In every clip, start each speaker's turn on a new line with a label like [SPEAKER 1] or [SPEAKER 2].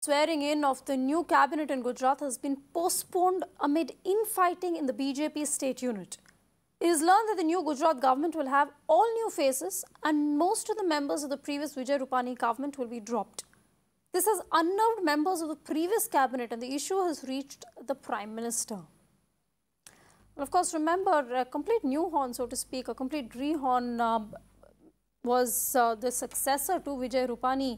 [SPEAKER 1] swearing in of the new cabinet in Gujarat has been postponed amid infighting in the BJP state unit. It is learned that the new Gujarat government will have all new faces and most of the members of the previous Vijay Rupani government will be dropped. This has unnerved members of the previous cabinet and the issue has reached the Prime Minister. Well, of course, remember, a complete new horn, so to speak, a complete rehorn was the successor to Vijay Rupani.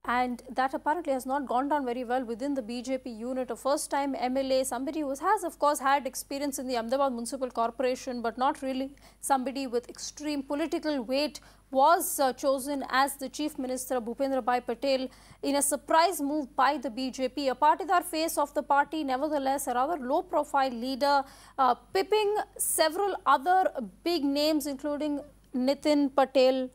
[SPEAKER 1] And that apparently has not gone down very well within the BJP unit. A first-time MLA, somebody who has, of course, had experience in the Ahmedabad Municipal Corporation, but not really somebody with extreme political weight, was chosen as the Chief Minister, Bhupendra Bhai Patel, in a surprise move by the BJP. A partidar face of the party, nevertheless, a rather low-profile leader, pipping several other big names, including Nitin Patel,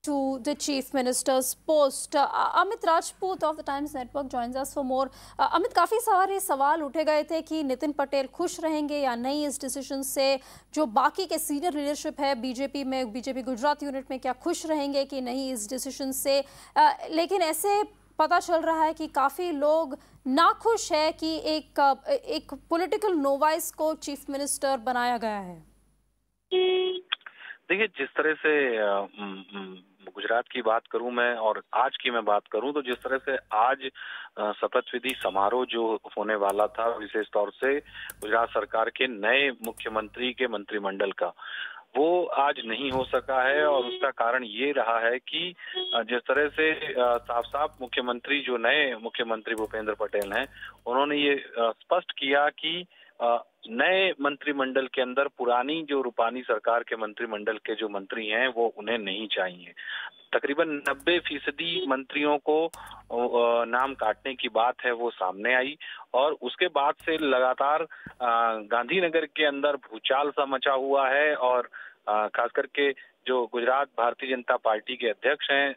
[SPEAKER 1] to the Chief Minister's post. Amit Rajput of the Times Network joins us for more. Amit, काफ़ी सारे सवाल उठे गए थे कि नितिन पटेल खुश रहेंगे या नहीं इस डिसीजन से, जो बाकी के सीनियर लीडरशिप है बीजेपी में, बीजेपी गुजरात यूनिट में, क्या खुश रहेंगे कि नहीं इस डिसीजन से। लेकिन ऐसे पता चल रहा है कि काफ़ी लोग नाखुश है कि एक पॉलिटिकल नोवाइस को चीफ मिनिस्टर बनाया गया है।
[SPEAKER 2] देखिए, जिस तरह से गुजरात की बात करूं मैं और आज की मैं बात करूं, तो जिस तरह से आज शपथ विधि समारोह जो होने वाला था, विशेष तौर से गुजरात सरकार के नए मुख्यमंत्री के मंत्रिमंडल का, वो आज नहीं हो सका है। और उसका कारण ये रहा है कि जिस तरह से साफ साफ मुख्यमंत्री, जो नए मुख्यमंत्री भूपेंद्र पटेल हैं, उन्होंने ये स्पष्ट किया कि नए मंत्रिमंडल के अंदर पुरानी जो रूपानी सरकार के मंत्रिमंडल के जो मंत्री हैं वो उन्हें नहीं चाहिए। तकरीबन 90% मंत्रियों को नाम काटने की बात है वो सामने आई और उसके बाद से लगातार गांधीनगर के अंदर भूचाल सा मचा हुआ है। और खास करके जो गुजरात भारतीय जनता पार्टी के अध्यक्ष हैं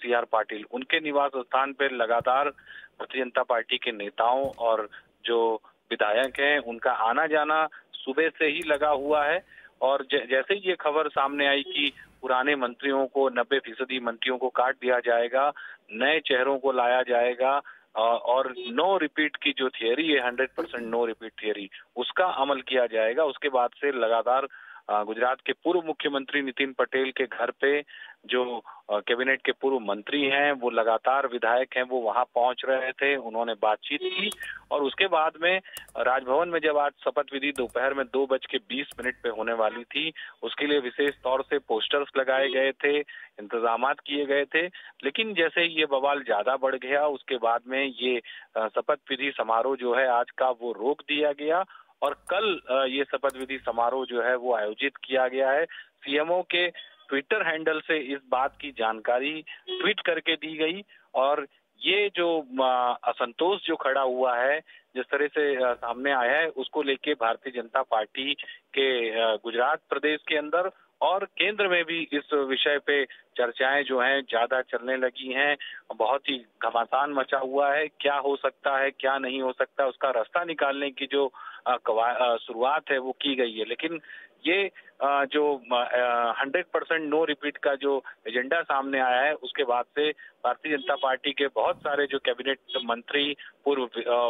[SPEAKER 2] CR पाटिल, उनके निवास स्थान पर लगातार भारतीय जनता पार्टी के नेताओं और जो विधायक हैं उनका आना जाना सुबह से ही लगा हुआ है। और जैसे ही ये खबर सामने आई कि पुराने मंत्रियों को, 90% मंत्रियों को काट दिया जाएगा, नए चेहरों को लाया जाएगा और नो रिपीट की जो थियरी है, 100% नो रिपीट थियरी, उसका अमल किया जाएगा। उसके बाद से लगातार गुजरात के पूर्व मुख्यमंत्री नितिन पटेल के घर पे जो कैबिनेट के पूर्व मंत्री हैं, वो लगातार विधायक हैं, वो वहां पहुंच रहे थे, उन्होंने बातचीत की। और उसके बाद में राजभवन में जब आज शपथ विधि दोपहर में 2:20 पे होने वाली थी, उसके लिए विशेष तौर से पोस्टर्स लगाए गए थे, इंतजामात किए गए थे। लेकिन जैसे ही ये बवाल ज्यादा बढ़ गया, उसके बाद में ये शपथ विधि समारोह जो है आज का, वो रोक दिया गया। और कल ये शपथ विधि समारोह जो है वो आयोजित किया गया है। CMO के ट्विटर हैंडल से इस बात की जानकारी ट्वीट करके दी गई। और ये जो असंतोष जो खड़ा हुआ है, जिस तरह से सामने आया है, उसको लेके भारतीय जनता पार्टी के गुजरात प्रदेश के अंदर और केंद्र में भी इस विषय पे चर्चाएं जो हैं ज्यादा चलने लगी हैं। बहुत ही घमासान मचा हुआ है, क्या हो सकता है, क्या नहीं हो सकता, उसका रास्ता निकालने की जो शुरुआत है वो की गई है। लेकिन ये जो 100% नो रिपीट का जो एजेंडा सामने आया है, उसके बाद से भारतीय जनता पार्टी के बहुत सारे जो कैबिनेट मंत्री, पूर्व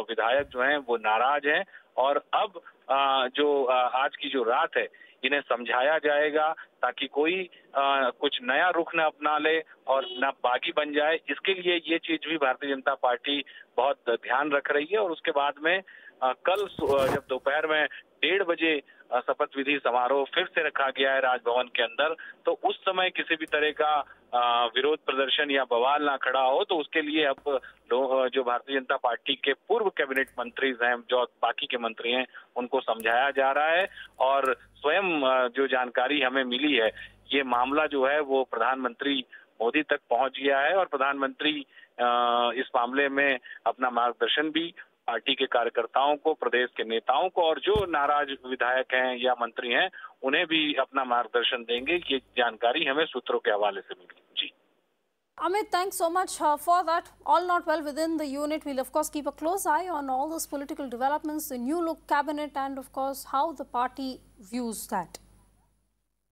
[SPEAKER 2] विधायक जो हैं वो नाराज हैं। और अब जो आज की जो रात है, इन्हें समझाया जाएगा ताकि कोई कुछ नया रुख न अपना ले और न बागी बन जाए। इसके लिए ये चीज भी भारतीय जनता पार्टी बहुत ध्यान रख रही है। और उसके बाद में कल जब दोपहर में 1:30 बजे शपथ विधि समारोह फिर से रखा गया है राजभवन के अंदर, तो उस समय किसी भी तरह का विरोध प्रदर्शन या बवाल ना खड़ा हो, तो उसके लिए अब जो भारतीय जनता पार्टी के पूर्व कैबिनेट मंत्री हैं, जो बाकी के मंत्री हैं, उनको समझाया जा रहा है। और स्वयं जो जानकारी हमें मिली है, ये मामला जो है वो प्रधानमंत्री मोदी तक पहुंच गया है और प्रधानमंत्री इस मामले में अपना मार्गदर्शन भी पार्टी के कार्यकर्ताओं को, प्रदेश के नेताओं को और जो नाराज विधायक हैं या मंत्री हैं, उन्हें भी अपना मार्गदर्शन देंगे। ये जानकारी हमें सूत्रों के हवाले से मिली। जी
[SPEAKER 1] Amit, thanks so much for that. All not well within the unit. We'll of course keep a close eye on all those political developments, the new look cabinet, and of course how the party views that.